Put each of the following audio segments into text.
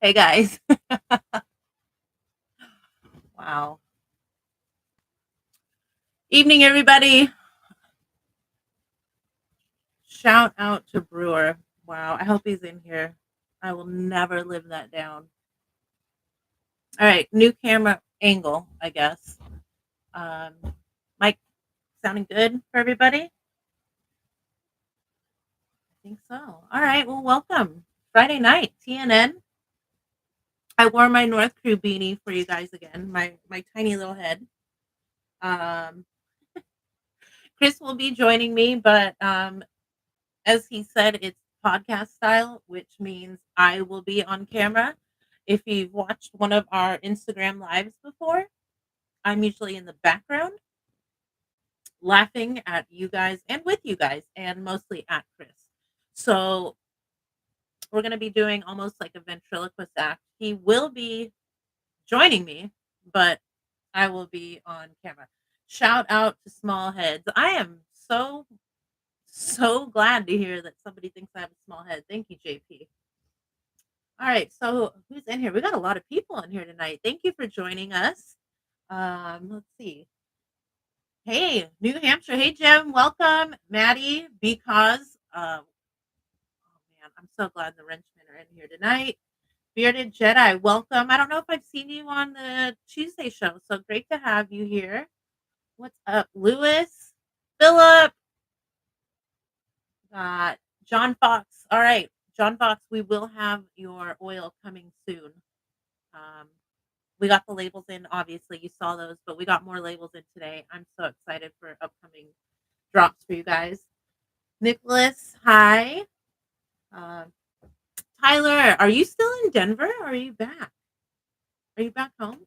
Hey guys. Wow. Evening, everybody. Shout out to Brewer. Wow. I hope he's in here. I will never live that down. All right. New camera angle, I guess. Um, Mike, sounding good for everybody? I think so. All right. Well, welcome. Friday night, TNN. I wore my North Crew beanie for you guys again, my tiny little head. Um, Chris will be joining me, but as he said, it's podcast style, which means I will be on camera. If you've watched one of our Instagram lives before, I'm usually in the background laughing at you guys and with you guys, and mostly at Chris. So we're going to be doing almost like a ventriloquist act. He will be joining me, but I will be on camera. Shout out to Small Heads. I am so glad to hear that somebody thinks I have a small head. Thank you, JP. All right, so who's in here? We got a lot of people in here tonight. Thank you for joining us. Let's see. Hey, New Hampshire. Hey, Jim. Welcome, Maddie. Because oh man, I'm so glad the Wrenchmen are in here tonight. Bearded Jedi, welcome. I don't know if I've seen you on the Tuesday show, so great to have you here. What's up, Lewis? Philip. Got John Fox. All right, John Fox. We will have your oil coming soon. Um, we got the labels in, obviously you saw those, but we got more labels in today. I'm so excited for upcoming drops for you guys. Nicholas, hi. uh, Tyler, are you still in Denver or are you back home?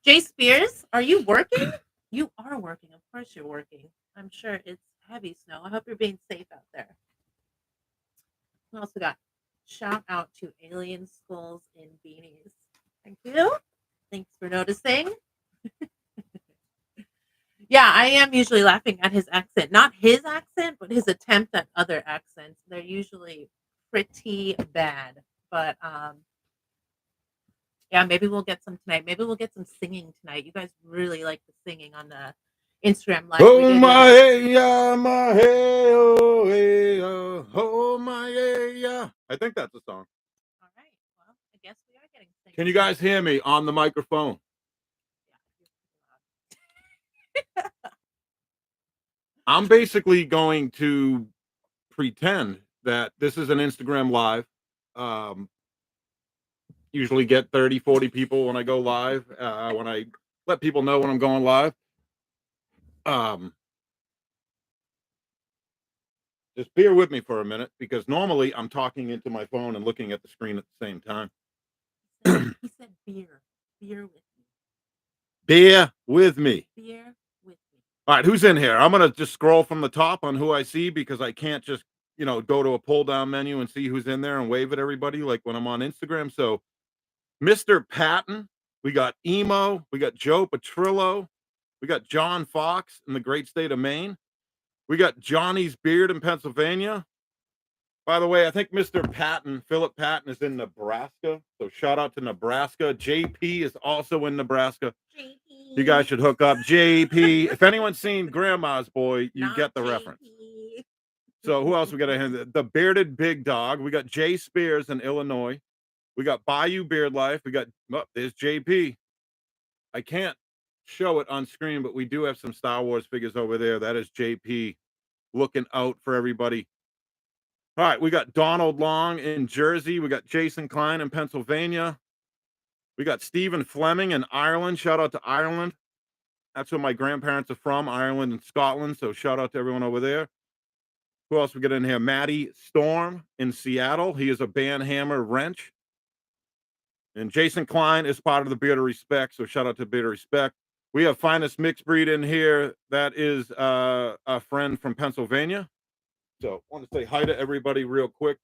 Jay Spears, are you working? You are working, of course you're working. I'm sure it's heavy snow. I hope you're being safe out there. What else we got? Shout out to Alien Skulls and Beanies. Thank you. Thanks for noticing. Yeah, I am usually laughing at his accent. Not his accent, but his attempt at other accents. They're usually pretty bad. But yeah, maybe we'll get some tonight. Maybe we'll get some singing tonight. You guys really like the singing on the Instagram live. Oh my yeah, my hey, oh hey, oh my yeah. I think that's the song. All right. Well, I guess we are getting singing. Can you guys hear me on the microphone? I'm basically going to pretend that this is an Instagram live. Usually get 30, 40 people when I go live, when I let people know when I'm going live. Just bear with me for a minute because normally I'm talking into my phone and looking at the screen at the same time. He said beer. Beer with me. Bear with me. Beer with me. All right, who's in here? I'm going to just scroll from the top on who I see because I can't just, go to a pull down menu and see who's in there and wave at everybody like when I'm on Instagram. So, Mr. Patton, we got Emo, we got Joe Petrillo, we got John Fox in the great state of Maine. We got Johnny's Beard in Pennsylvania. By the way, I think Mr. Patton, Philip Patton, is in Nebraska. So shout out to Nebraska. JP is also in Nebraska. JP. You guys should hook up. JP. If anyone's seen Grandma's Boy, you get the JP reference. So who else we got? The Bearded Big Dog. We got Jay Spears in Illinois. We got Bayou Beard Life. We got, there's JP. I can't show it on screen, but we do have some Star Wars figures over there. That is JP looking out for everybody. All right, we got Donald Long in Jersey. We got Jason Klein in Pennsylvania. We got Stephen Fleming in Ireland. Shout out to Ireland. That's where my grandparents are from, Ireland and Scotland. So shout out to everyone over there. Who else we got in here? Matty Storm in Seattle. He is a band hammer wrench. And Jason Klein is part of the Beard of Respect. So shout out to Beard of Respect. We have Finest Mixed Breed in here. That is a friend from Pennsylvania. So I want to say hi to everybody real quick.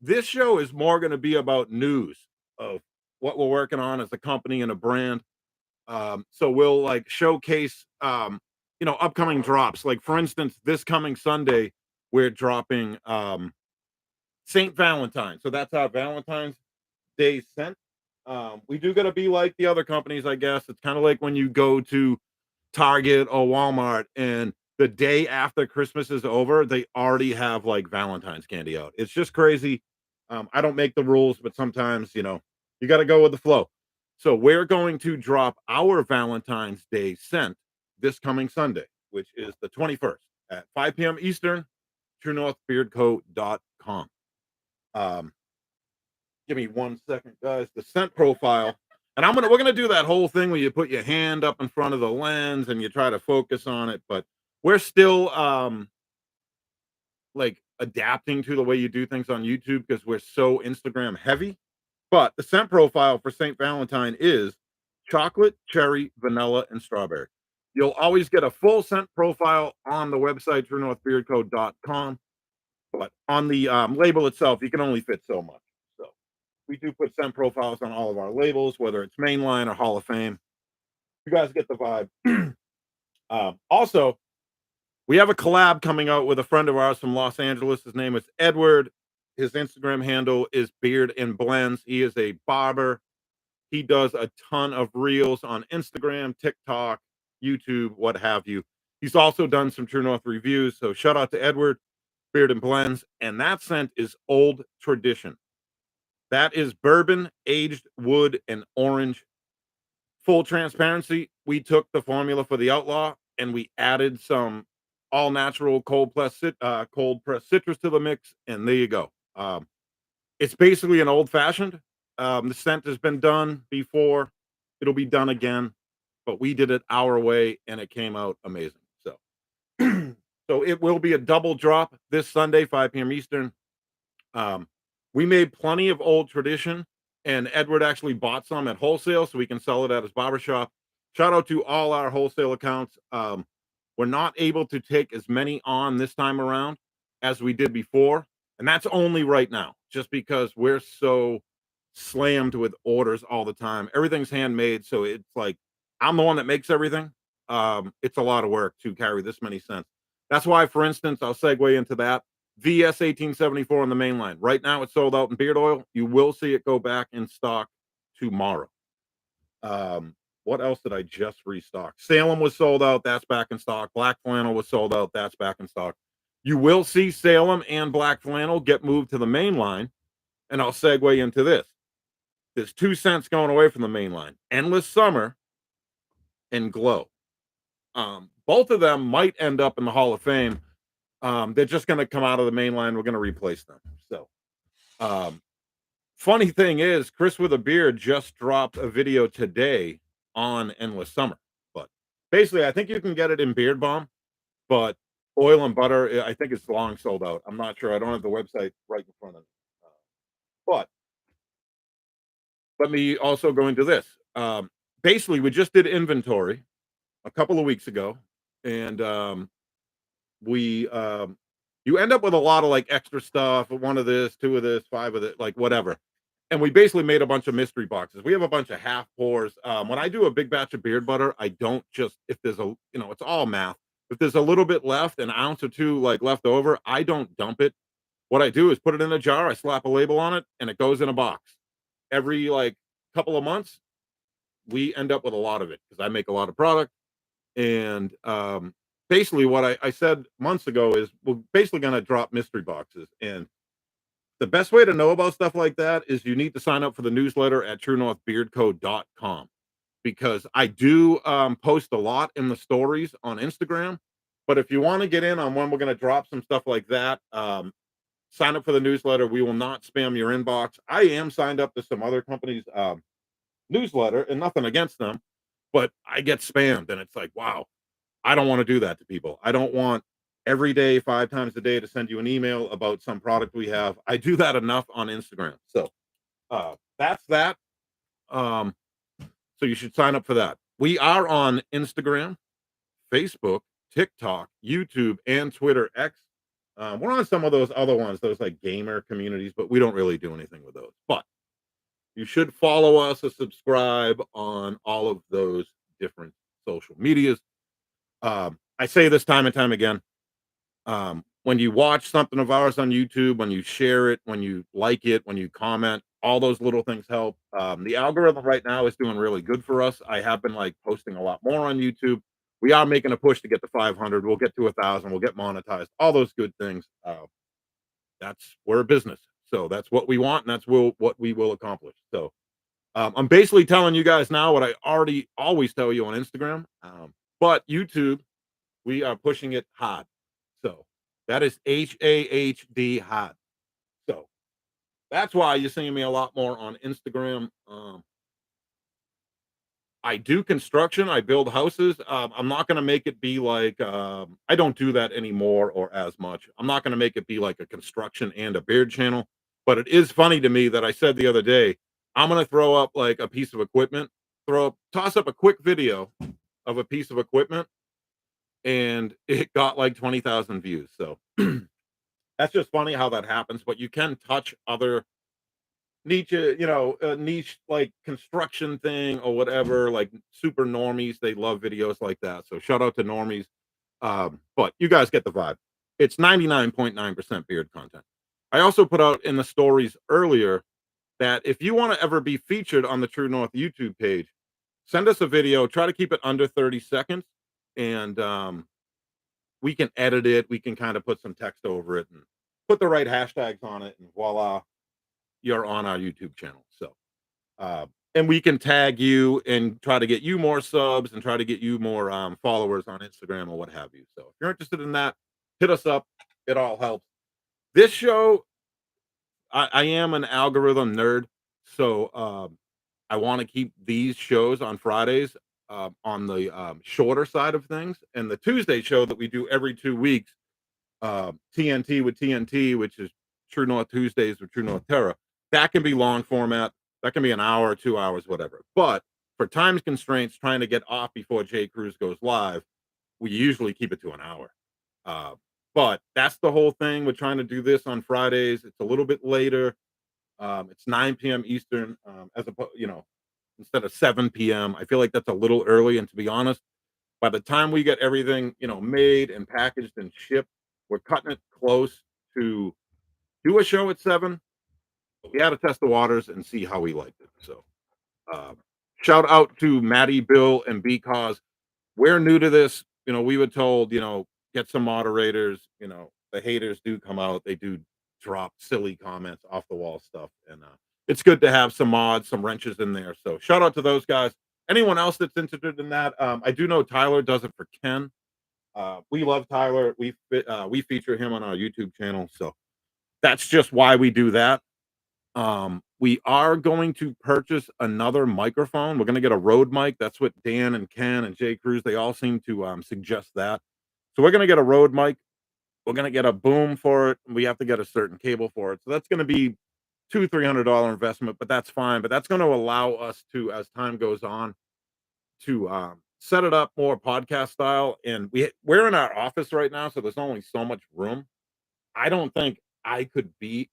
This show is more going to be about news of what we're working on as a company and a brand. So we'll like showcase, upcoming drops. Like for instance, this coming Sunday, we're dropping Saint Valentine. So that's our Valentine's Day scent. We do gotta be like the other companies, I guess. It's kind of like when you go to Target or Walmart and the day after Christmas is over, they already have like Valentine's candy out. It's just crazy. I don't make the rules, but sometimes, you got to go with the flow. So we're going to drop our Valentine's Day scent this coming Sunday, which is the 21st at 5 p.m. Eastern, truenorthbeardco.com. Um, Give me 1 second, guys. The scent profile. And we're gonna do that whole thing where you put your hand up in front of the lens and you try to focus on it, but we're still like adapting to the way you do things on YouTube because we're so Instagram heavy. But the scent profile for St. Valentine is chocolate, cherry, vanilla, and strawberry. You'll always get a full scent profile on the website, truenorthbeardco.com. But on the label itself, you can only fit so much. So we do put scent profiles on all of our labels, whether it's mainline or Hall of Fame. You guys get the vibe. Also, we have a collab coming out with a friend of ours from Los Angeles. His name is Edward. His Instagram handle is Beard and Blends. He is a barber. He does a ton of reels on Instagram, TikTok, YouTube, what have you. He's also done some True North reviews. So shout out to Edward, Beard and Blends. And that scent is Old Tradition. That is bourbon, aged wood, and orange. Full transparency, we took the formula for the Outlaw and we added some all natural cold pressed citrus to the mix, and there you go. It's basically an old fashioned. The scent has been done before; it'll be done again, but we did it our way, and it came out amazing. So, so it will be a double drop this Sunday, 5 p.m. Eastern. Um, we made plenty of Old Tradition, and Edward actually bought some at wholesale so we can sell it at his barbershop. Shout out to all our wholesale accounts. We're not able to take as many on this time around as we did before, and that's only right now, just because we're so slammed with orders all the time. Everything's handmade, so it's like I'm the one that makes everything. It's a lot of work to carry this many scents. That's why, for instance, I'll segue into that. VS 1874 on the main line. Right now, it's sold out in beard oil. You will see it go back in stock tomorrow. What else did I just restock? Salem was sold out. That's back in stock. Black flannel was sold out. That's back in stock. You will see Salem and black flannel get moved to the main line. And I'll segue into this. There's 2 cents going away from the main line. Endless Summer and Glow. Both of them might end up in the Hall of Fame. They're just going to come out of the main line. We're going to replace them. So, funny thing is, Chris with a Beard just dropped a video today on Endless Summer. But basically, I think you can get it in Beard Balm, but oil and butter, I think it's long sold out. I'm not sure. I don't have the website right in front of me. But let me also go into this. Basically, we just did inventory a couple of weeks ago, and we you end up with a lot of like extra stuff, one of this, two of this, five of it, like whatever. And we basically made a bunch of mystery boxes. We have a bunch of half pours. When I do a big batch of beard butter, I don't just if there's a it's all math. If there's a little bit left, an ounce or two like left over, I don't dump it. What I do is put it in a jar, I slap a label on it, and it goes in a box. Every like couple of months, we end up with a lot of it because I make a lot of product. And basically, what I said months ago is we're basically going to drop mystery boxes. And the best way to know about stuff like that is you need to sign up for the newsletter at truenorthbeardco.com because I do post a lot in the stories on Instagram. But if you want to get in on when we're going to drop some stuff like that, sign up for the newsletter. We will not spam your inbox. I am signed up to some other companies' newsletter, and nothing against them, but I get spammed, and it's like, wow, I don't want to do that to people. I don't want every day, 5 times a day, to send you an email about some product we have. I do that enough on Instagram. So that's that. Um, so you should sign up for that. We are on Instagram, Facebook, TikTok, YouTube, and Twitter X. We're on some of those other ones, those like gamer communities, but we don't really do anything with those. But you should follow us or subscribe on all of those different social medias. I say this time and time again. when you watch something of ours on YouTube, when you share it, when you like it, when you comment, all those little things help. The algorithm right now is doing really good for us. I have been like posting a lot more on YouTube. We are making a push to get to 500. We'll get to 1,000. We'll get monetized. All those good things. That's we're a business, so that's what we want, and what we will accomplish. So I'm basically telling you guys now what I already always tell you on Instagram. But YouTube, we are pushing it hard. So that is HAHD hard. So that's why you're seeing me a lot more on Instagram. I do construction. I build houses. I'm not going to make it be like I don't do that anymore or as much. I'm not going to make it be like a construction and a beard channel. But it is funny to me that I said the other day I'm going to throw up like a piece of equipment, toss up a quick video of a piece of equipment, and it got like 20,000 views. So that's just funny how that happens. But you can touch other niche, a niche like construction thing or whatever, like super normies. They love videos like that. So shout out to normies. But you guys get the vibe. It's 99.9% beard content. I also put out in the stories earlier that if you want to ever be featured on the True North YouTube page, send us a video. Try to keep it under 30 seconds. And we can edit it. We can kind of put some text over it and put the right hashtags on it. And voila, you're on our YouTube channel. So, and we can tag you and try to get you more subs and try to get you more followers on Instagram or what have you. So, if you're interested in that, hit us up. It all helps. This show, I am an algorithm nerd, so I want to keep these shows on Fridays on the shorter side of things, and the Tuesday show that we do every 2 weeks, TNT with TNT, which is True North Tuesdays with True North Terra. That can be long format. That can be an hour, 2 hours, whatever. But for time constraints, trying to get off before J. Cruz goes live, we usually keep it to an hour. Uh, but that's the whole thing with trying to do this on Fridays. It's a little bit later. It's 9 p.m. Eastern, as opposed, instead of 7 p.m. I feel like that's a little early. And to be honest, by the time we get everything, made and packaged and shipped, we're cutting it close to do a show at 7. We had to test the waters and see how we liked it. So, um, shout out to Maddie, Bill, and because we're new to this. We were told, get some moderators. The haters do come out. They do drop silly comments, off the wall stuff, and it's good to have some mods, some wrenches in there. So shout out to those guys. Anyone else that's interested in that, I do know Tyler does it for Ken. We love Tyler. We feature him on our YouTube channel, so that's just why we do that. We are going to purchase another microphone. We're going to get a Rode mic. That's what Dan and Ken and Jay Cruz, they all seem to suggest that. So we're going to get a Rode mic. We're going to get a boom for it. We have to get a certain cable for it. So that's going to be $200-300 investment, but that's fine. But that's going to allow us to, as time goes on, to set it up more podcast style. And we're in our office right now, so there's only so much room. I don't think I could be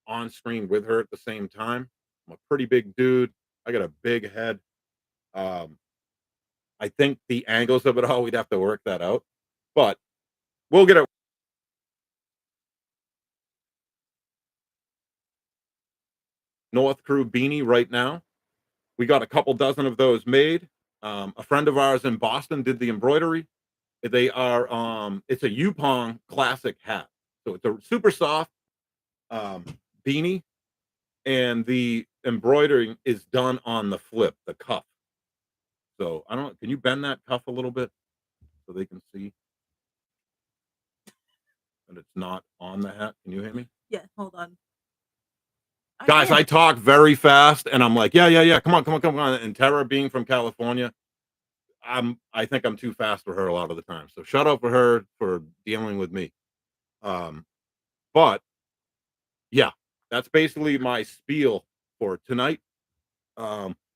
on screen with her at the same time. I'm a pretty big dude. I got a big head. Um, I think the angles of it all, we'd have to work that out, but we'll get it. North Crew beanie right now. We got a couple dozen of those made. A friend of ours in Boston did the embroidery. They are it's a Yupong classic hat. So it's a super soft um beanie, and the embroidering is done on the flip, the cuff. So I don't can you bend that cuff a little bit so they can see that it's not on the hat? Can you hear me? Yeah, hold on. I Guys, I am. talk very fast and I'm like, yeah, yeah, yeah. Come on, come on, come on. And Tara being from California, I think I'm too fast for her a lot of the time. So shout out for her for dealing with me. Um, but yeah, that's basically my spiel for tonight.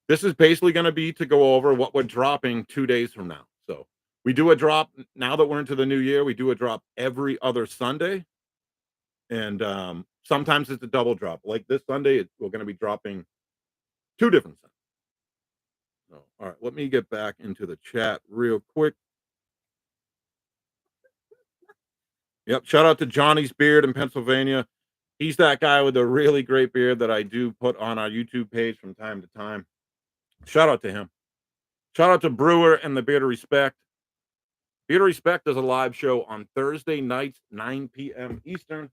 This is basically going to be to go over what we're dropping 2 days from now. So we do a drop now that we're into the new year. We do a drop every other Sunday, and sometimes it's a double drop. Like this Sunday, we're going to be dropping two different Sundays. So, all right, let me get back into the chat real quick. Yep. Shout out to Johnny's Beard in Pennsylvania. He's that guy with a really great beard that I do put on our YouTube page from time to time. Shout out to him. Shout out to Brewer and the Beard of Respect. Beard of Respect does a live show on Thursday nights, 9 p.m. Eastern.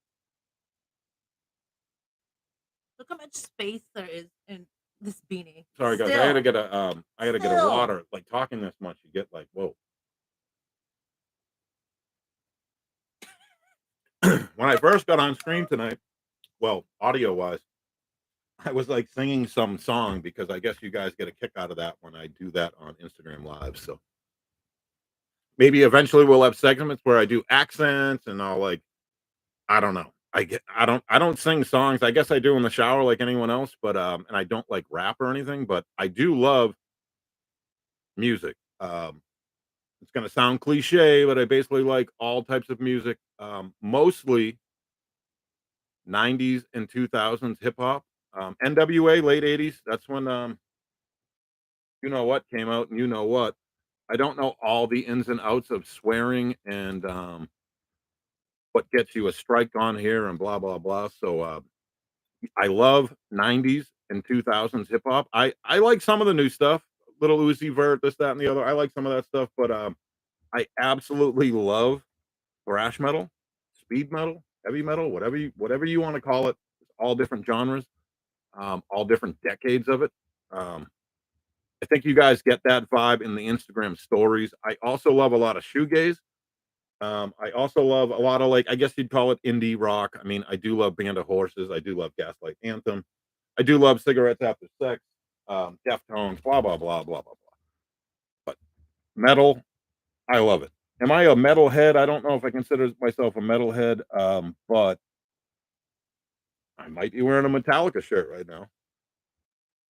Look how much space there is in this beanie. Sorry guys, I gotta get a water. Like talking this much, you get like, whoa. When I first got on screen tonight, well, audio wise, I was like singing some song because I guess you guys get a kick out of that when I do that on Instagram Live. So maybe eventually we'll have segments where I do accents and I'll like, I don't know. I don't sing songs. I guess I do in the shower like anyone else, but and I don't like rap or anything, but I do love music. It's gonna sound cliche, but I basically like all types of music. Mostly 90s and 2000s hip hop. NWA late 80s. That's when You Know What came out, and You Know What. I don't know all the ins and outs of swearing and what gets you a strike on here and blah blah blah. So I love 90s and 2000s hip hop. I like some of the new stuff, Little Uzi Vert, this, that, and the other. I like some of that stuff, but I absolutely love thrash metal, speed metal, heavy metal, whatever you want to call it. It's all different genres, all different decades of it. Um, I think you guys get that vibe in the Instagram stories. I also love a lot of shoegaze. I also love a lot of like I guess you'd call it indie rock. I mean, I do love Band of Horses. I do love Gaslight Anthem. I do love Cigarettes After Sex, Deftones, blah blah blah blah blah blah. But metal, I love it. Am I a metalhead? I don't know if I consider myself a metalhead, but I might be wearing a Metallica shirt right now.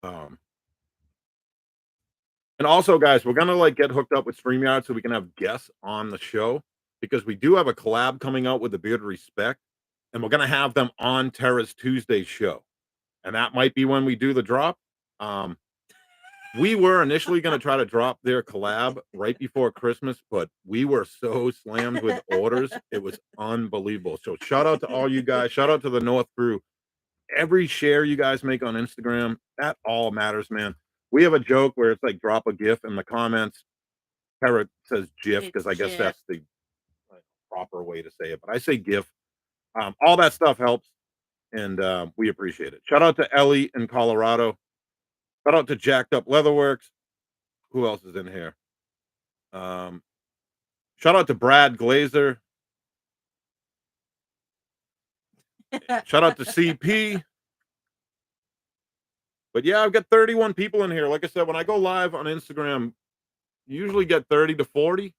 Um, and also, guys, we're gonna like get hooked up with StreamYard so we can have guests on the show because we do have a collab coming out with the Beard of Respect, and we're gonna have them on Terra's Tuesday show, and that might be when we do the drop. Um, we were initially gonna try to drop their collab right before Christmas, but we were so slammed with orders, it was unbelievable. So shout out to all you guys. Shout out to the North Crew. Every share you guys make on Instagram, that all matters, man. We have a joke where it's like drop a GIF in the comments. Parrot says GIF because I guess that's the proper way to say it, but I say GIF. All that stuff helps, and we appreciate it. Shout out to Ellie in Colorado. Shout out to Jacked Up Leatherworks. Who else is in here? Um, Shout out to Brad Glazer. Shout out to CP. But yeah, I've got 31 people in here. Like I said, when I go live on Instagram, you usually get 30 to 40.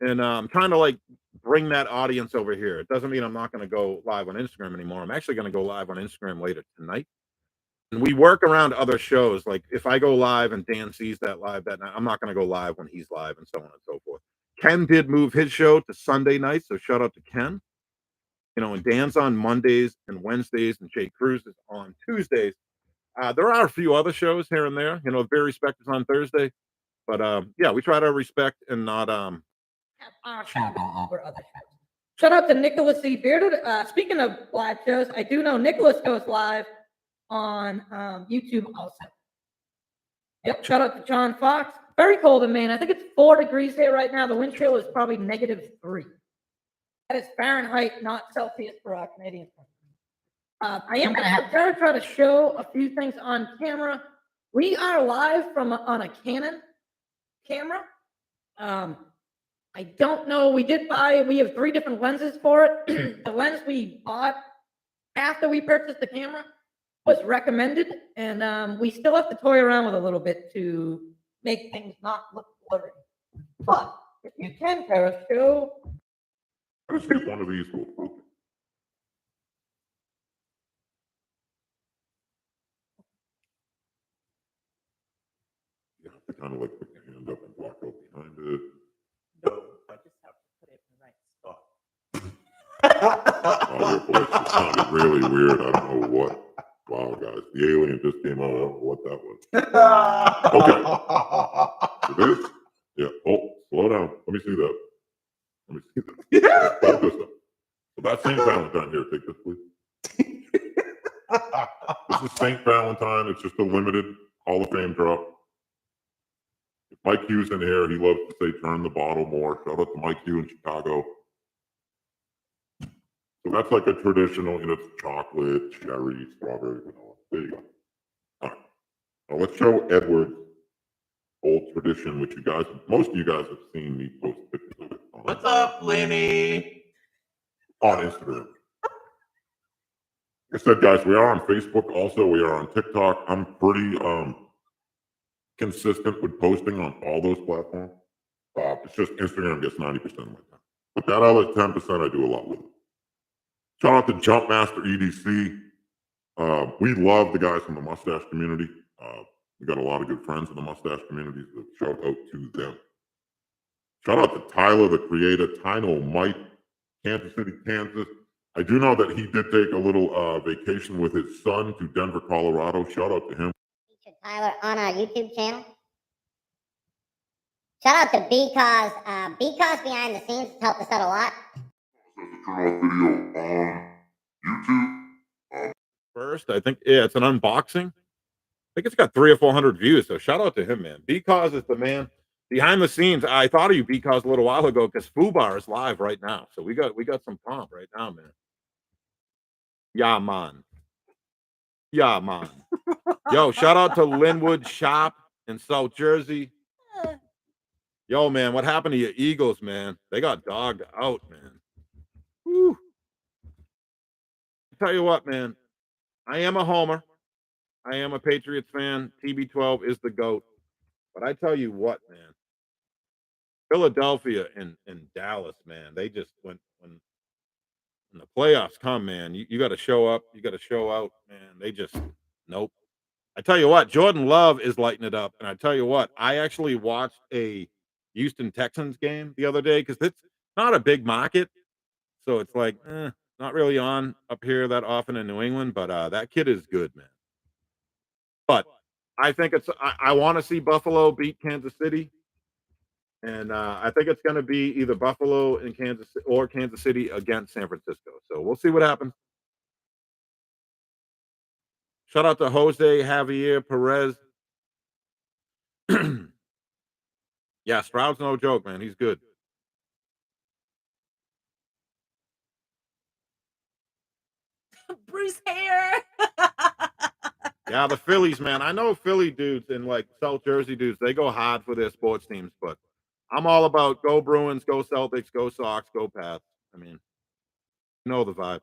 And I'm trying to like bring that audience over here. It doesn't mean I'm not going to go live on Instagram anymore. I'm actually going to go live on Instagram later tonight. And we work around other shows. Like if I go live and Dan sees that live that night, I'm not going to go live when he's live and so on and so forth. Ken did move his show to Sunday night. So shout out to Ken. You know, and Dan's on Mondays and Wednesdays, and Jay Cruz is on Tuesdays. There are a few other shows here and there. You know, Very Respect is on Thursday. But yeah, we try to respect and not shout out for other shows. Shout out to Nicholas C. Bearded. Speaking of live shows, I do know Nicholas goes live on YouTube also. Yep. Shout out to John Fox. Very cold in Maine. I think it's 4 degrees here right now. The wind chill is probably -3. That is Fahrenheit, not Celsius for our Canadians. I am going to have Tara try to show a few things on camera. We are live from on a Canon camera. I don't know. We have 3 different lenses for it. The lens we bought after we purchased the camera was recommended, and we still have to toy around with a little bit to make things not look blurry. But if you can, Tara, show. Let's get one of these real quick. You have to kind of like put your hand up and walk out behind it. No, I just have to put it in the right spot. Oh, your voice just sounded really weird. I don't know what. Wow, guys, the alien just came out. I don't know what that was. Okay. So this? Yeah. Oh, slow down. Let me see that. Let me see that. Hold this up. So that's St. Valentine here. Take this, please. This is St. Valentine. It's just a limited Hall of Fame drop. If Mike Hughes in here, he loves to say, turn the bottle more. Shout out to Mike Hughes in Chicago. So that's like a traditional, it's chocolate, cherry, strawberry, vanilla. There you go. All right. Now let's show Edward's old tradition, which most of you guys have seen me post pictures of it. What's up, Lenny? On Instagram. Like I said, guys, we are on Facebook. Also, we are on TikTok. I'm pretty consistent with posting on all those platforms. It's just Instagram gets 90% of my time. But that other 10%, I do a lot with it. Shout out to Jumpmaster EDC. We love the guys from the mustache community. We got a lot of good friends in the mustache community, so shout out to them. Shout out to Tyler, the creator, Tino Mike, Kansas City, Kansas. I do know that he did take a little vacation with his son to Denver, Colorado. Shout out to him. Featured Tyler on our YouTube channel. Shout out to Because. Because behind the scenes has helped us out a lot. Video on YouTube. First, I think, yeah, it's an unboxing. I think it's got 300 or 400 views. So shout out to him, man. Because is the man behind the scenes. I thought of you, Because, a little while ago because Fubar is live right now. So we got some pomp right now, man. Yeah, man. Yeah, man. Yo, shout out to Linwood Shop in South Jersey. Yo, man, what happened to your Eagles, man? They got dogged out, man. Whew. Tell you what, man. I am a homer. I am a Patriots fan. TB12 is the GOAT. But I tell you what, man. Philadelphia and Dallas, man. They just when the playoffs come, man, you got to show up. You got to show out, man. They just nope. I tell you what, Jordan Love is lighting it up. And I tell you what, I actually watched a Houston Texans game the other day because it's not a big market. So it's like, not really on up here that often in New England. But that kid is good, man. But I think I want to see Buffalo beat Kansas City. And I think it's going to be either Buffalo and Kansas City against San Francisco. So we'll see what happens. Shout out to Jose Javier Perez. Yeah, Stroud's no joke, man. He's good. Bruce Hair. Yeah, the Phillies, man. I know Philly dudes and like South Jersey dudes, they go hard for their sports teams, but I'm all about go Bruins, go Celtics, go Sox, go Pats. I mean, you know the vibe.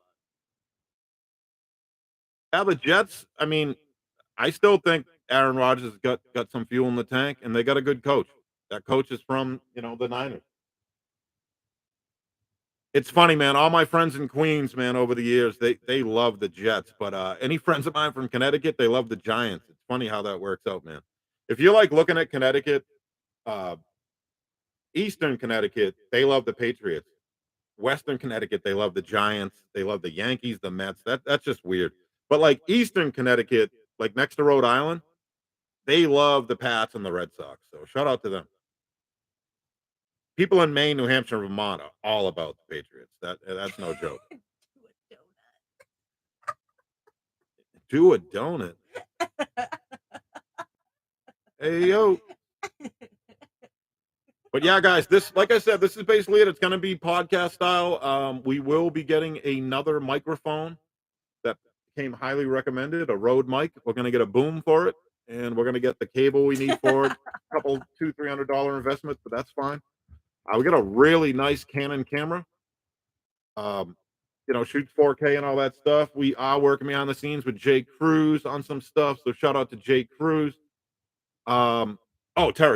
Yeah, the Jets, I mean, I still think Aaron Rodgers got some fuel in the tank, and they got a good coach. That coach is from, the Niners. It's funny, man. All my friends in Queens, man, over the years, they love the Jets. But any friends of mine from Connecticut, they love the Giants. It's funny how that works out, man. If you're like looking at Connecticut, Eastern Connecticut, they love the Patriots. Western Connecticut, they love the Giants. They love the Yankees, the Mets. That's just weird. But like Eastern Connecticut, like next to Rhode Island, they love the Pats and the Red Sox. So shout out to them. People in Maine, New Hampshire, and Vermont are all about the Patriots. That's no joke. Do a donut. Hey yo. But yeah, guys, like I said, this is basically it. It's going to be podcast style. We will be getting another microphone that came highly recommended, a Rode mic. We're going to get a boom for it, and we're going to get the cable we need for it. A couple $200-300 investment, but that's fine. We got a really nice Canon camera. Shoots 4K and all that stuff. We are working behind the scenes with Jay Cruz on some stuff. So shout out to Jay Cruz. Tara,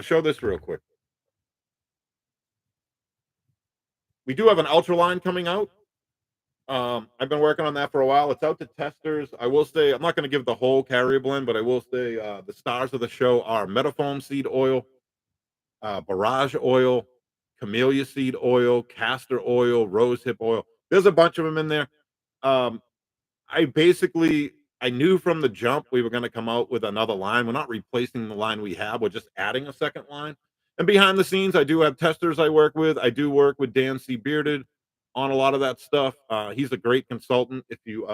show this real quick. We do have an ultra line coming out. I've been working on that for a while. It's out to testers. I will say, I'm not going to give the whole carrier blend, but I will say the stars of the show are Metafoam seed oil, Barrage oil, Camellia seed oil, castor oil, rosehip oil. There's a bunch of them in there. I knew from the jump we were going to come out with another line. We're not replacing the line we have. We're just adding a second line. And behind the scenes, I do have testers I work with. I do work with Dan C. Bearded on a lot of that stuff. He's a great consultant. If you're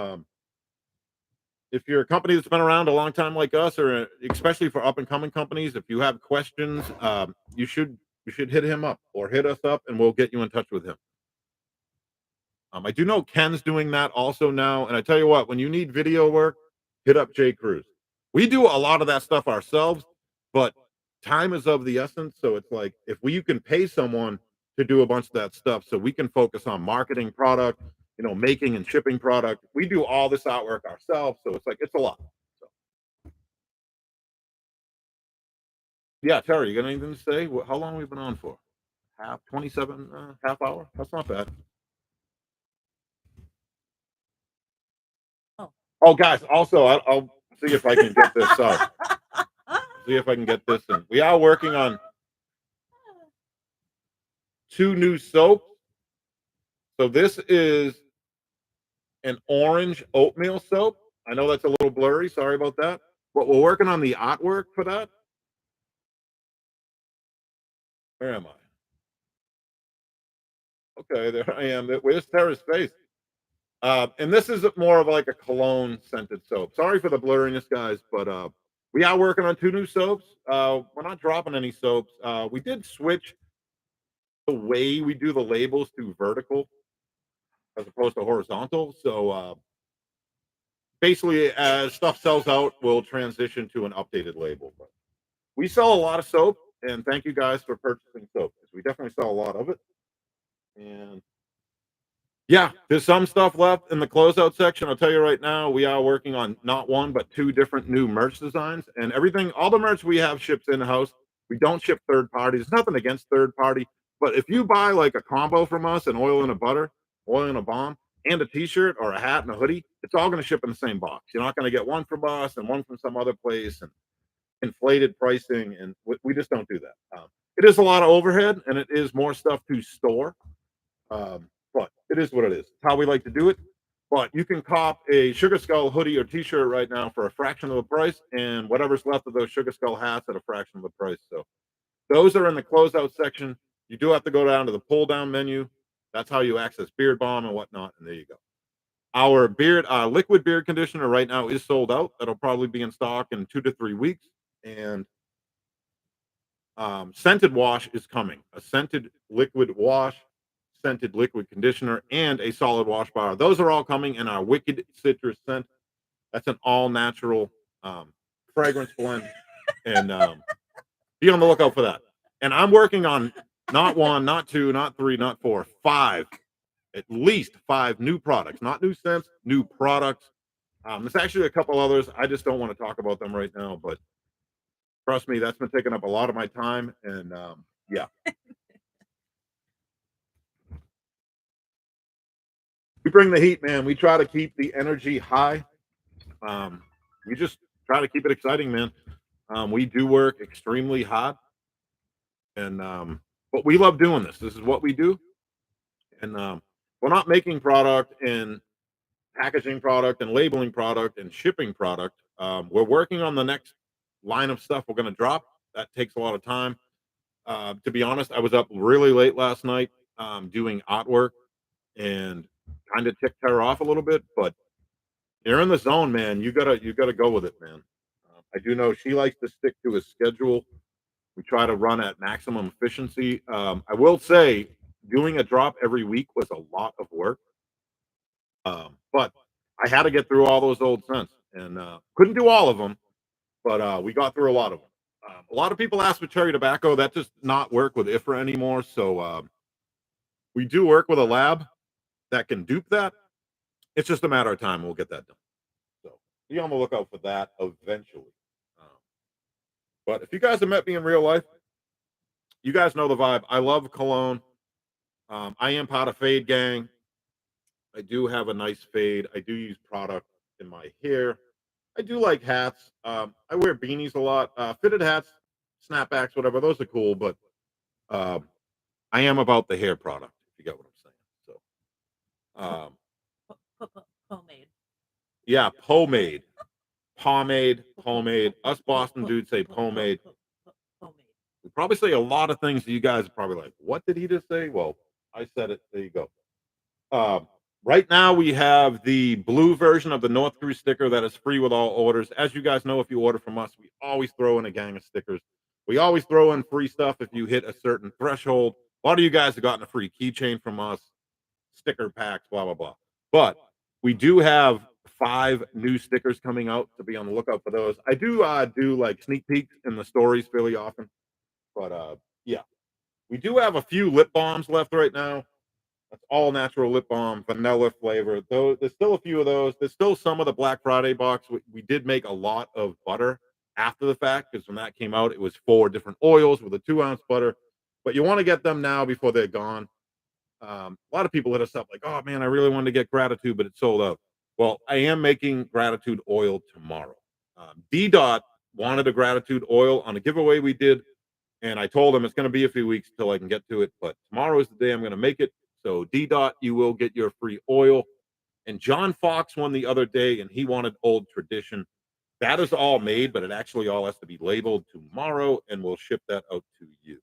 a company that's been around a long time like us, or especially for up and coming companies, if you have questions, you should hit him up or hit us up, and we'll get you in touch with him. I do know Ken's doing that also now, and I tell you what, when you need video work, hit up Jay Cruz. We do a lot of that stuff ourselves, but time is of the essence. So it's like if you can pay someone to do a bunch of that stuff, so we can focus on marketing product, making and shipping product. We do all this artwork ourselves, so it's like it's a lot. So, yeah, Terry, you got anything to say? How long have we been on for? 27 half hour. That's not bad. Oh, guys, also, I'll see if I can get this out. See if I can get this in. We are working on 2 new soaps. So this is an orange oatmeal soap. I know that's a little blurry. Sorry about that. But we're working on the artwork for that. Where am I? Okay, there I am. Where's Tara's face? And this is more of like a cologne scented soap. Sorry for the blurriness, guys, but we are working on 2 new soaps. We're not dropping any soaps. We did switch the way we do the labels to vertical as opposed to horizontal. So basically, as stuff sells out, we'll transition to an updated label. But we sell a lot of soap, and thank you guys for purchasing soap. We definitely sell a lot of it. And yeah, there's some stuff left in the closeout section. I'll tell you right now, we are working on not 1 but 2 different new merch designs, and everything. All the merch we have ships in house. We don't ship third parties. There's nothing against third party, but if you buy like a combo from us, an oil and a butter, oil and a bomb, and a T-shirt or a hat and a hoodie, it's all going to ship in the same box. You're not going to get one from us and one from some other place and inflated pricing, and we just don't do that. It is a lot of overhead, and it is more stuff to store. But it is what it is. It's how we like to do it. But you can cop a Sugar Skull hoodie or T-shirt right now for a fraction of the price, and whatever's left of those Sugar Skull hats at a fraction of the price. So those are in the closeout section. You do have to go down to the pull down menu. That's how you access Beard Balm and whatnot. And there you go. Our liquid beard conditioner right now is sold out. That'll probably be in stock in 2 to 3 weeks. And scented wash is coming. A scented liquid wash, scented liquid conditioner, and a solid wash bar. Those are all coming in our Wicked Citrus scent. That's an all natural fragrance blend, and be on the lookout for that. And I'm working on not 1, not 2, not 3, not 4, 5, at least 5 new products, not new scents, new products. There's actually a couple others. I just don't want to talk about them right now, but trust me, that's been taking up a lot of my time, and yeah. We bring the heat, man. We try to keep the energy high. We just try to keep it exciting, man. We do work extremely hard, and but we love doing this. This is what we do, and we're not making product and packaging product and labeling product and shipping product. We're working on the next line of stuff we're going to drop. That takes a lot of time. To be honest, I was up really late last night doing artwork and kind of ticked her off a little bit, but you're in the zone, man. You gotta go with it, man. I do know she likes to stick to a schedule. We try to run at maximum efficiency. I will say, doing a drop every week was a lot of work, but I had to get through all those old scents, and couldn't do all of them, but we got through a lot of them. A lot of people ask for cherry tobacco. That does not work with IFRA anymore, so we do work with a lab that can dupe that. It's just a matter of time. We'll get that done. So be on the lookout for that eventually. But if you guys have met me in real life, you guys know the vibe. I love cologne. I am part of Fade Gang. I do have a nice fade. I do use product in my hair. I do like hats. I wear beanies a lot. Fitted hats, snapbacks, whatever. Those are cool. But I am about the hair product, if you get what I'm saying. So Pomade. yeah, pomade. Pomade. Us Boston dudes say pomade. We probably say a lot of things that you guys are probably like, what did he just say? Well, I said it. There you go. Right now we have the blue version of the North Cruise sticker that is free with all orders. As you guys know, if you order from us, we always throw in a gang of stickers. We always throw in free stuff if you hit a certain threshold. A lot of you guys have gotten a free keychain from us, sticker packs, blah, blah, blah. But we do have 5 new stickers coming out, to be on the lookout for those. I do like sneak peeks in the stories fairly often. But yeah, we do have a few lip balms left right now. That's all natural lip balm, vanilla flavor. Though there's still a few of those. There's still some of the Black Friday box. We did make a lot of butter after the fact because when that came out, it was 4 different oils with a 2-ounce butter. But you want to get them now before they're gone. A lot of people hit us up like, "Oh man, I really wanted to get gratitude, but it's sold out." Well, I am making gratitude oil tomorrow. D Dot wanted a gratitude oil on a giveaway we did, and I told him it's going to be a few weeks till I can get to it. But tomorrow is the day I'm going to make it. So D Dot, you will get your free oil. And John Fox won the other day, and he wanted Old Tradition. That is all made, but it actually all has to be labeled tomorrow, and we'll ship that out to you.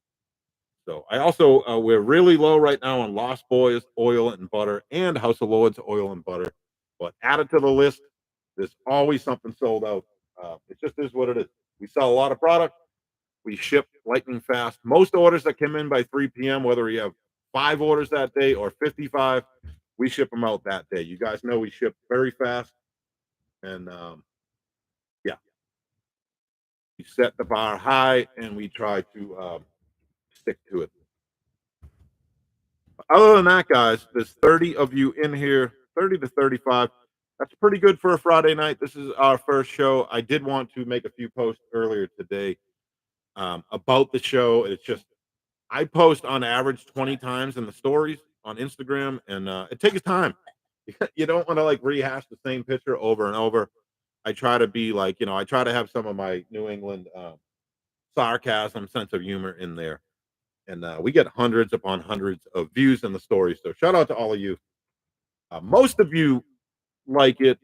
So I also we're really low right now on Lost Boys oil and butter and House of Lords oil and butter, but add it to the list. There's always something sold out. It just is what it is. We sell a lot of product. We ship lightning fast. Most orders that come in by 3 p.m., whether you have 5 orders that day or 55, we ship them out that day. You guys know we ship very fast, and yeah, we set the bar high and we try to stick to it. Other than that, guys, there's 30 of you in here, 30 to 35. That's pretty good for a Friday night. This is our first show. I did want to make a few posts earlier today about the show. It's just, I post on average 20 times in the stories on Instagram, and it takes time. You don't want to like rehash the same picture over and over. I try to be like, I try to have some of my New England sarcasm, sense of humor in there. And we get hundreds upon hundreds of views in the story. So shout out to all of you. Most of you like it,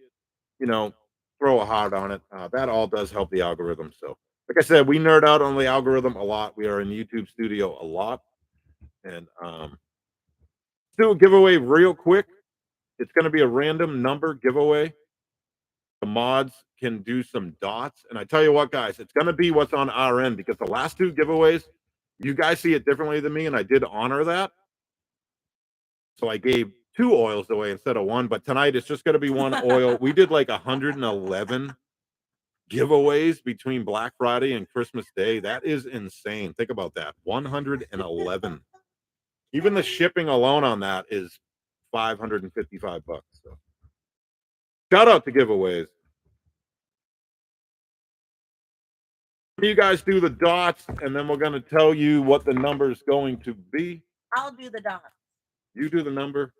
you know, throw a heart on it. That all does help the algorithm. So, like I said, we nerd out on the algorithm a lot. We are in YouTube Studio a lot, and do a giveaway real quick. It's going to be a random number giveaway. The mods can do some dots, and I tell you what, guys, it's going to be what's on our end because the last 2 giveaways, you guys see it differently than me, and I did honor that. So I gave 2 oils away instead of 1, but tonight it's just going to be 1 oil. We did like 111 giveaways between Black Friday and Christmas Day. That is insane. Think about that. 111. Even the shipping alone on that is $555. So shout out to giveaways. You guys do the dots, and then we're going to tell you what the number is going to be. I'll do the dots You do the number.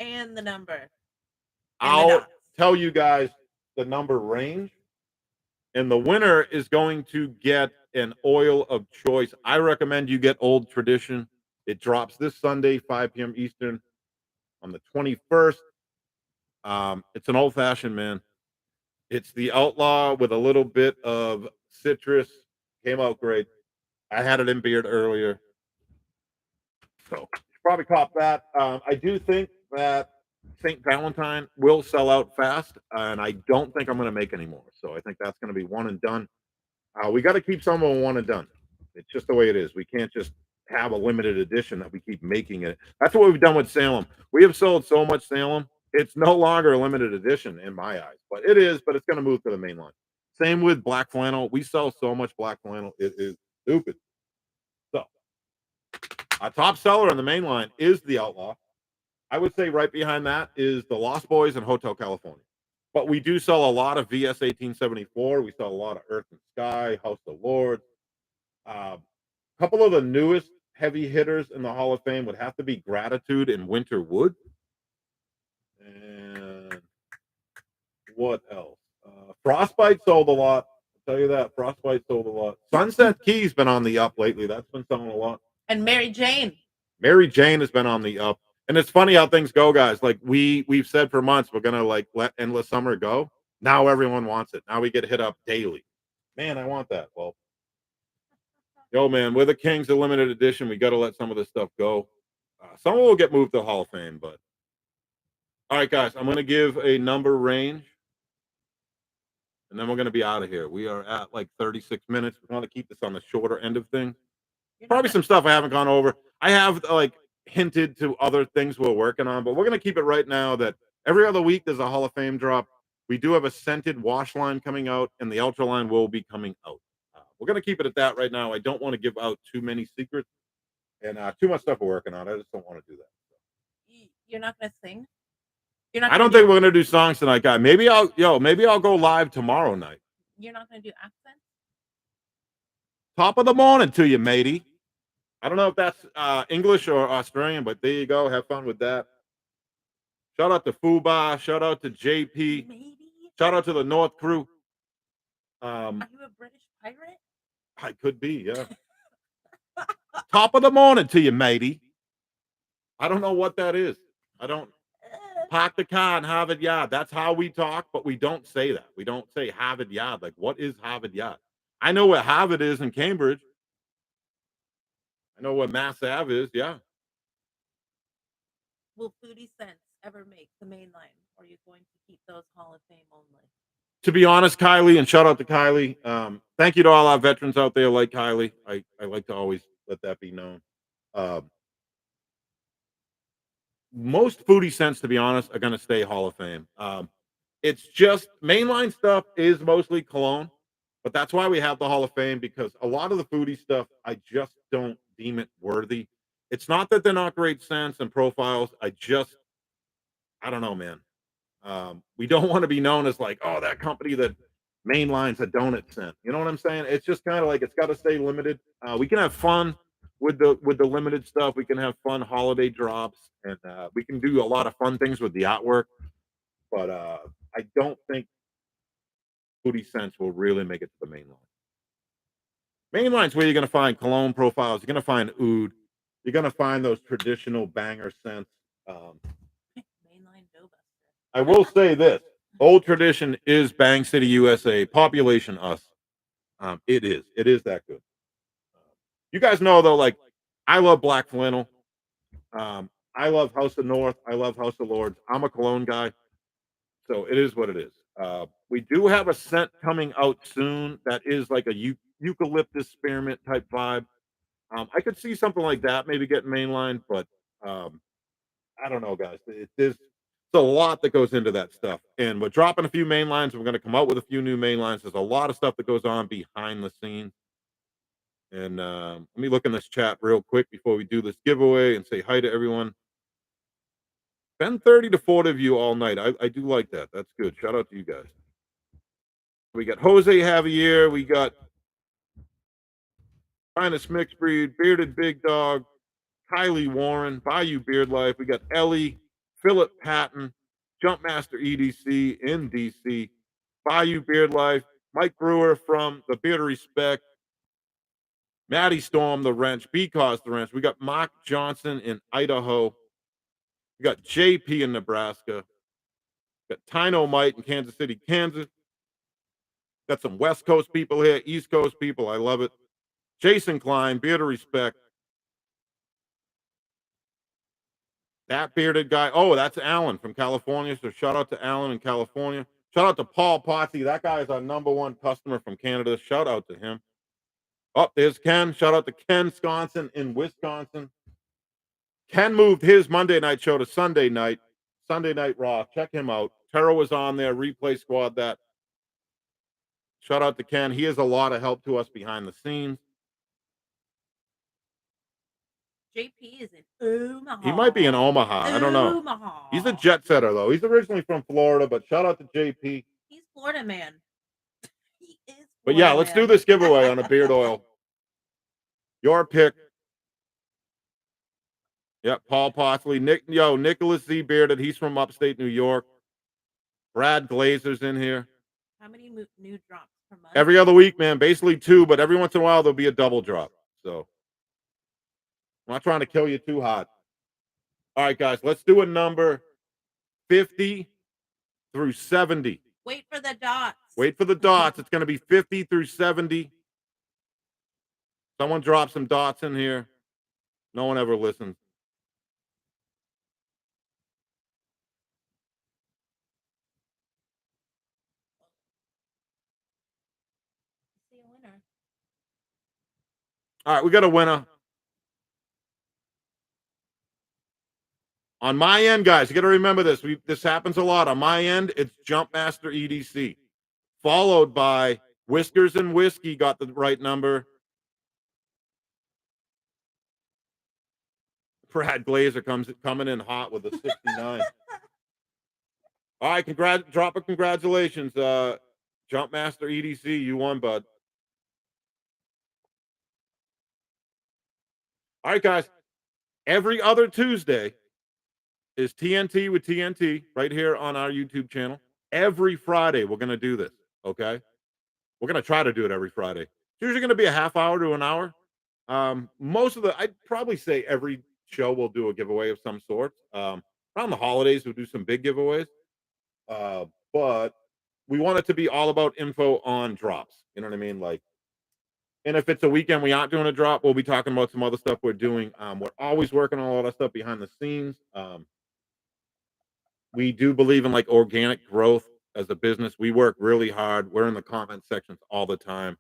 and the number. And the I'll dots. tell you guys the number range, and the winner is going to get an oil of choice. I recommend you get Old Tradition. It drops this Sunday, 5 p.m. Eastern on the 21st. It's an old fashioned, man. It's the Outlaw with a little bit of citrus. Came out great. I had it in beard earlier. So you probably caught that. I do think that St. Valentine will sell out fast, and I don't think I'm going to make any more. So I think that's going to be one and done. We got to keep some of them one and done. It's just the way it is. We can't just have a limited edition that we keep making it. That's what we've done with Salem. We have sold so much Salem. It's no longer a limited edition in my eyes, but it is. But it's going to move to the main line. Same with black flannel. We sell so much black flannel. It is stupid. So our top seller on the main line is the Outlaw. I would say right behind that is the Lost Boys and Hotel California. But we do sell a lot of VS 1874. We sell a lot of Earth and Sky, House of Lords. A couple of the newest heavy hitters in the Hall of Fame would have to be Gratitude and Winter Wood. And what else? Frostbite sold a lot. I'll tell you that. Frostbite sold a lot. Sunset Key's been on the up lately. That's been selling a lot. And Mary Jane. Mary Jane has been on the up. And it's funny how things go, guys. Like we've said for months, we're gonna like let Endless Summer go. Now everyone wants it. Now we get hit up daily. Man, I want that. Well, yo, man, we're the kings of limited edition. We got to let some of this stuff go. Some will get moved to the Hall of Fame, but All right, guys, I'm going to give a number range, and then we're going to be out of here. We are at like 36 minutes. We want to keep this on the shorter end of things. You're not Probably gonna- some stuff I haven't gone over. I have like hinted to other things we're working on, but we're going to keep it right now that every other week there's a Hall of Fame drop. We do have a scented wash line coming out, and the Ultra line will be coming out. We're going to keep it at that right now. I don't want to give out too many secrets and too much stuff we're working on. I just don't want to do that. You're not gonna sing. You're not. I Gonna don't do, think we're going to do songs tonight, guy. Maybe I'll go live tomorrow night. You're not gonna do accents. Top of the morning to you, matey. I don't know if that's English or Australian, but there you go. Have fun with that. Shout out to Fuba. Shout out to JP. Maybe. Shout out to the North crew. Are you a British pirate? I could be, yeah. Top of the morning to you, matey. I don't know what that is. I don't park the car in Harvard Yard. That's how we talk, but we don't say that. We don't say Harvard Yard. Like, what is Harvard Yard? I know where Harvard is in Cambridge. I know where Mass Ave is, yeah. Will Foodie Sense ever make the main line, or are you going to keep those Hall of Fame only? To be honest, Kylie, and shout out to Kylie. Thank you to all our veterans out there like Kylie. I like to always let that be known. Most foodie scents, to be honest, are going to stay Hall of Fame. It's just mainline stuff is mostly cologne, but that's why we have the Hall of Fame, because a lot of the foodie stuff, I just don't deem it worthy. It's not that they're not great scents and profiles. I don't know, man. We don't want to be known as like, oh, that company that mainlines a donut scent. You know what I'm saying? It's just kind of like it's got to stay limited. We can have fun with the limited stuff. We can have fun holiday drops, and we can do a lot of fun things with the artwork. But I don't think foodie scents will really make it to the main line. Main line's where you're going to find cologne profiles. You're going to find oud. You're going to find those traditional banger scents. Mainline dough buster. I will say this: old tradition is Bang City, USA. Population us. It is. It is that good. You guys know though, like I love Black Flannel. I love House of North. I love House of Lords. I'm a cologne guy, so it is what it is. We do have a scent coming out soon that is like a eucalyptus spearmint type vibe. I could see something like that maybe getting mainline, but I don't know, guys. It's a lot that goes into that stuff, and we're dropping a few main lines. We're going to come out with a few new main lines. There's a lot of stuff that goes on behind the scenes. And let me look in this chat real quick before we do this giveaway and say hi to everyone. Been 30 to 40 of you all night. I do like that. That's good. Shout out to you guys. We got Jose Javier. We got Finest Mixed Breed, Bearded Big Dog, Kylie Warren, Bayou Beard Life. We got Ellie, Philip Patton, Jumpmaster EDC in DC, Bayou Beard Life, Mike Brewer from the Beard of Respect, Maddie Storm, the Wrench, Because the Wrench. We got Mark Johnson in Idaho. We got JP in Nebraska. We got Tino Mite in Kansas City, Kansas. Got some West Coast people here, East Coast people. I love it. Jason Klein, Beard of Respect. That bearded guy. Oh, that's Alan from California. So shout out to Alan in California. Shout out to Paul Pottsy. That guy is our #1 customer from Canada. Shout out to him. Oh, there's Ken. Shout out to Ken Sconson in Wisconsin. Ken moved his Monday night show to Sunday night Raw. Check him out. Terror was on there. Replay squad that. Shout out to Ken. He is a lot of help to us behind the scenes. JP is in Omaha. He might be in Omaha. I don't know. Omaha. He's a jet setter, though. He's originally from Florida, but shout out to JP. He's Florida man. He is. But yeah, Florida let's man. do this giveaway on a beard oil. Your pick. Yep, Paul Potsley. Nicholas Z. Bearded. He's from upstate New York. Brad Glazer's in here. How many new drops per month? Every other week, man. Basically 2, but every once in a while there'll be a double drop. So I'm not trying to kill you too hot. All right, guys, let's do a number 50 through 70. Wait for the dots. Wait for the dots. It's going to be 50 through 70. Someone drop some dots in here. No one ever listens. All right, we got a winner. On my end, guys, you got to remember this. This happens a lot. On my end, it's Jumpmaster EDC, followed by Whiskers and Whiskey got the right number. Brad Glazer coming in hot with a 69. All right, drop a congratulations, Jumpmaster EDC. You won, bud. All right, guys. Every other Tuesday is TNT with TNT right here on our YouTube channel. Every Friday, we're going to do this. Okay. We're going to try to do it every Friday. It's usually going to be a half hour to an hour. I'd probably say every show we'll do a giveaway of some sort. Around the holidays, we'll do some big giveaways. But we want it to be all about info on drops. You know what I mean? Like, and if it's a weekend we aren't doing a drop, we'll be talking about some other stuff we're doing. We're always working on a lot of stuff behind the scenes. We do believe in like organic growth as a business. We work really hard. We're in the comment sections all the time.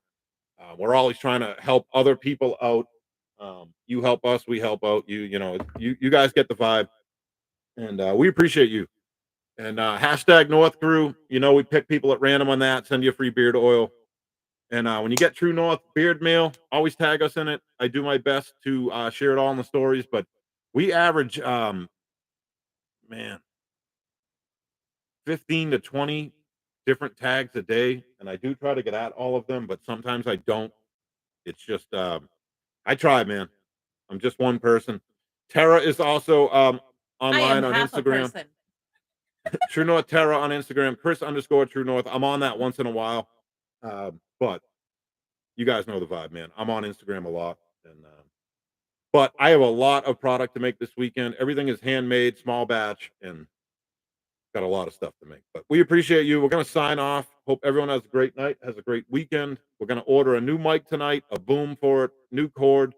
We're always trying to help other people out. You help us, we help out you. You know, you guys get the vibe, and we appreciate you. And hashtag North Crew. You know, we pick people at random on that. Send you a free beard oil. And when you get True North beard mail, always tag us in it. I do my best to share it all in the stories, but we average, man, 15 to 20 different tags a day, and I do try to get at all of them, but sometimes I don't. It's just I try, man. I'm just one person. Tara is also I online am on half a Instagram. person. True North Tara on Instagram. Chris_True North. I'm on that once in a while, but you guys know the vibe, man. I'm on Instagram a lot, and but I have a lot of product to make this weekend. Everything is handmade, small batch, and got a lot of stuff to make. But we appreciate you. We're gonna sign off. Hope everyone has a great night, has a great weekend. We're gonna order a new mic tonight, a boom for it, new cord.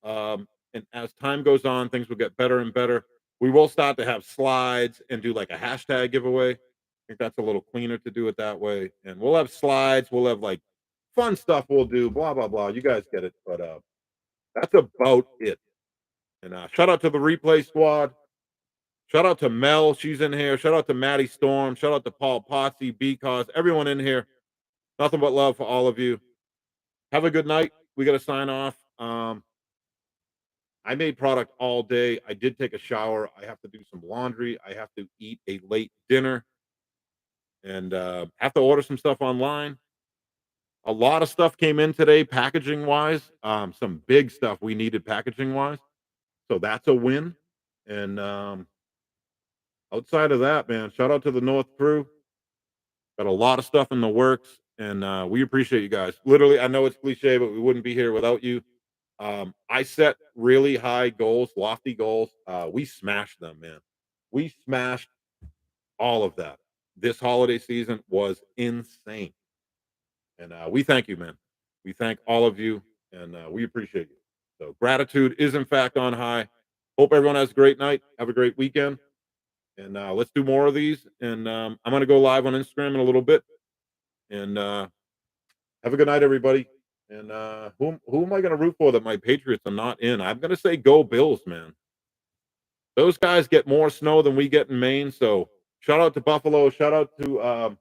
And as time goes on, things will get better and better. We will start to have slides and do like a hashtag giveaway. I think that's a little cleaner to do it that way. And we'll have slides. We'll have like fun stuff we'll do. Blah blah blah. You guys get it. But that's about it. And shout out to the replay squad. Shout out to Mel, she's in here. Shout out to Maddie Storm. Shout out to Paul Potsy, Because, everyone in here. Nothing but love for all of you. Have a good night. We got to sign off. I made product all day. I did take a shower. I have to do some laundry. I have to eat a late dinner and have to order some stuff online. A lot of stuff came in today, packaging wise. Some big stuff we needed packaging wise. So that's a win. And outside of that, man, shout out to the North Crew. Got a lot of stuff in the works, and we appreciate you guys. Literally, I know it's cliche, but we wouldn't be here without you. I set really high goals, lofty goals. We smashed them, man. We smashed all of that. This holiday season was insane. And we thank you, man. We thank all of you, and we appreciate you. So gratitude is in fact on high. Hope everyone has a great night. Have a great weekend. And let's do more of these. And I'm going to go live on Instagram in a little bit. And have a good night, everybody. And who am I going to root for that my Patriots are not in? I'm going to say go Bills, man. Those guys get more snow than we get in Maine. So shout out to Buffalo. Shout out to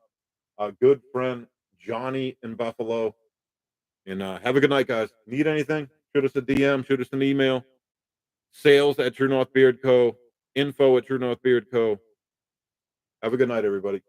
a good friend, Johnny in Buffalo. And have a good night, guys. Need anything? Shoot us a DM. Shoot us an email. Sales at True North Beard Co. Info at True North Beard Co. Have a good night, everybody.